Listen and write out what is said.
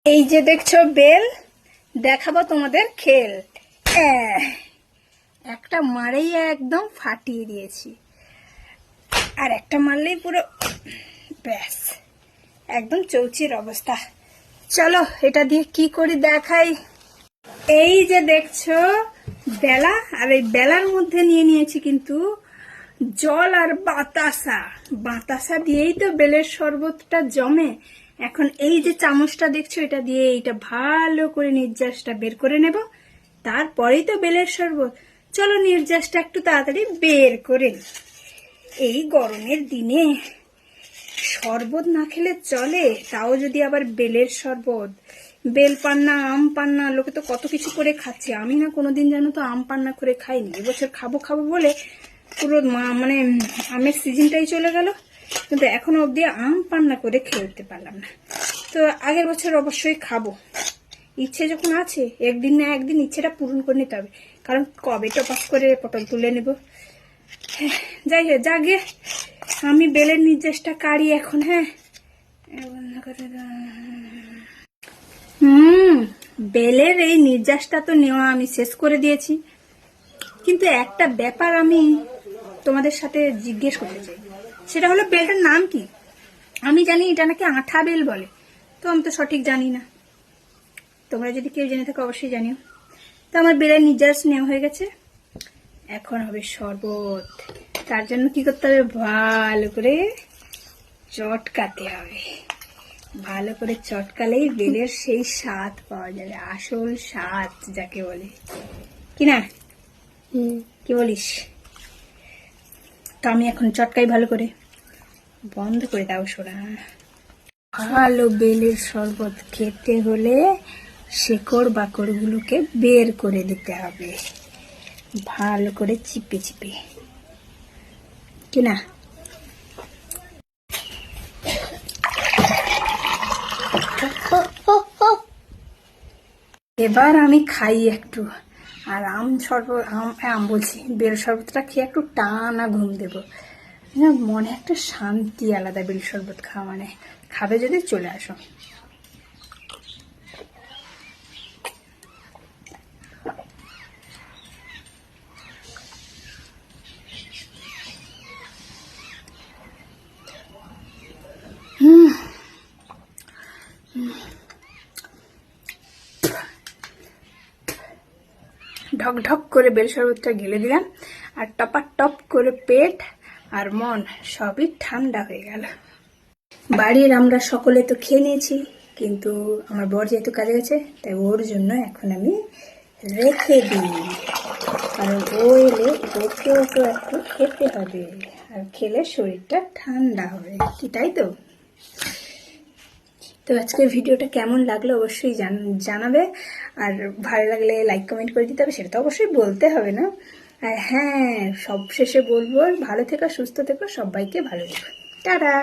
এই যে দেখছো বেল, দেখাবো তোমাদের খেল। একটা মারেই একদম ফাটিয়ে দিয়েছি, আর একটা মারলেই পুরো ব্যাস একদম চৌচির অবস্থা। চলো এটা দিয়ে কি করি দেখাই। এই যে দেখছো বেলা, আর এই বেলার মধ্যে নিয়ে নিয়েছি কিন্তু জল আর বাতাসা। বাতাসা দিয়েই তো বেলের শরবতটা জমে। এখন এই যে চামচটা দেখছো, এটা দিয়ে এইটা ভালো করে নির্যাসটা বের করে নেব, তারপরেই তো বেলের শরবত। চলো নির্যাসটা একটু তাড়াতাড়ি বের করে নিই। এই গরমের দিনে শরবত না খেলে চলে, তাও যদি আবার বেলের শরবত। বেল পান্না, আম পান্না, লোকে তো কত কিছু করে খাচ্ছে। আমি না কোনোদিন জানো তো আম পান্না করে খাইনি। এবছর খাবো খাবো বলে পুরো মানে আমের সিজনটাই চলে গেল, কিন্তু এখনো অবধি আম পান্না করে খেয়ে উঠতে পারলাম না। তো আগের বছর অবশ্যই খাবো, ইচ্ছে যখন আছে একদিন না একদিন ইচ্ছেটা পূরণ করে নিতে হবে। কারণ কবে টপাস করে পটল তুলে নেব। যাই হোক, যাগে আমি বেলের নির্যাসটা কাড়ি এখন। হ্যাঁ, বেলের এই নির্যাসটা তো নেওয়া আমি শেষ করে দিয়েছি, কিন্তু একটা ব্যাপার আমি তোমাদের সাথে জিজ্ঞেস করতে চাই। সেটা হলো বেলটার নাম কি? আমি জানি এটা নাকি আঠা বেল বলে, তো আমি তো সঠিক জানি না। তোমরা যদি কেউ জেনে থাকো অবশ্যই জানিও। তো আমার বেলের নির্যাস নেওয়া হয়ে গেছে, এখন হবে শরবত। তার জন্য কি করতে হবে, ভালো করে চটকাতে হবে। ভালো করে চটকালেই বেলের সেই স্বাদ পাওয়া যাবে, আসল স্বাদ যাকে বলে, কি না? কি বলিস? তো আমি এখন চটকাই ভালো করে। বন্ধ করে দাও সোনা। ভালো বেলের শরবত খেতে হলে শেকড় বাকড় গুলোকে বের করে দিতে হবে, ভালো করে চিপে চিপে, কি না? এবার আমি খাই একটু, আর আম শরবত, আম বলছি, বেল শরবতটা খেয়ে একটু টানা ঘুম দেবো। মনে একটা শান্তি আলাদা বেল শরবত খাওয়া মানে। খাবে যদি চলে আসো। ঢক ঢক করে বেল শরবতটা গেলে দিলাম, আর টপার টপ করে পেট আর মন সবই ঠান্ডা হয়ে গেল। বাড়ির আমরা সকলে তো খেয়ে নিয়েছি, কিন্তু আমার বর যেহেতু কাজে গেছে, তাই ওর জন্য এখন আমি রেখে দিই। কারণ ও এলে ওকেও তো একটু খেতে হবে, আর খেলে শরীরটা ঠান্ডা হবে, কি তাই তো? তো আজকের ভিডিওটা কেমন লাগলো অবশ্যই জানাবে, আর ভালো লাগলে লাইক কমেন্ট করে দিতে হবে, সেটা তো অবশ্যই বলতে হবে না? আর হ্যাঁ, সব শেষে বলবো, ভালো থেকো, সুস্থ থেকো, সবাইকে ভালো রেখো। টাটা।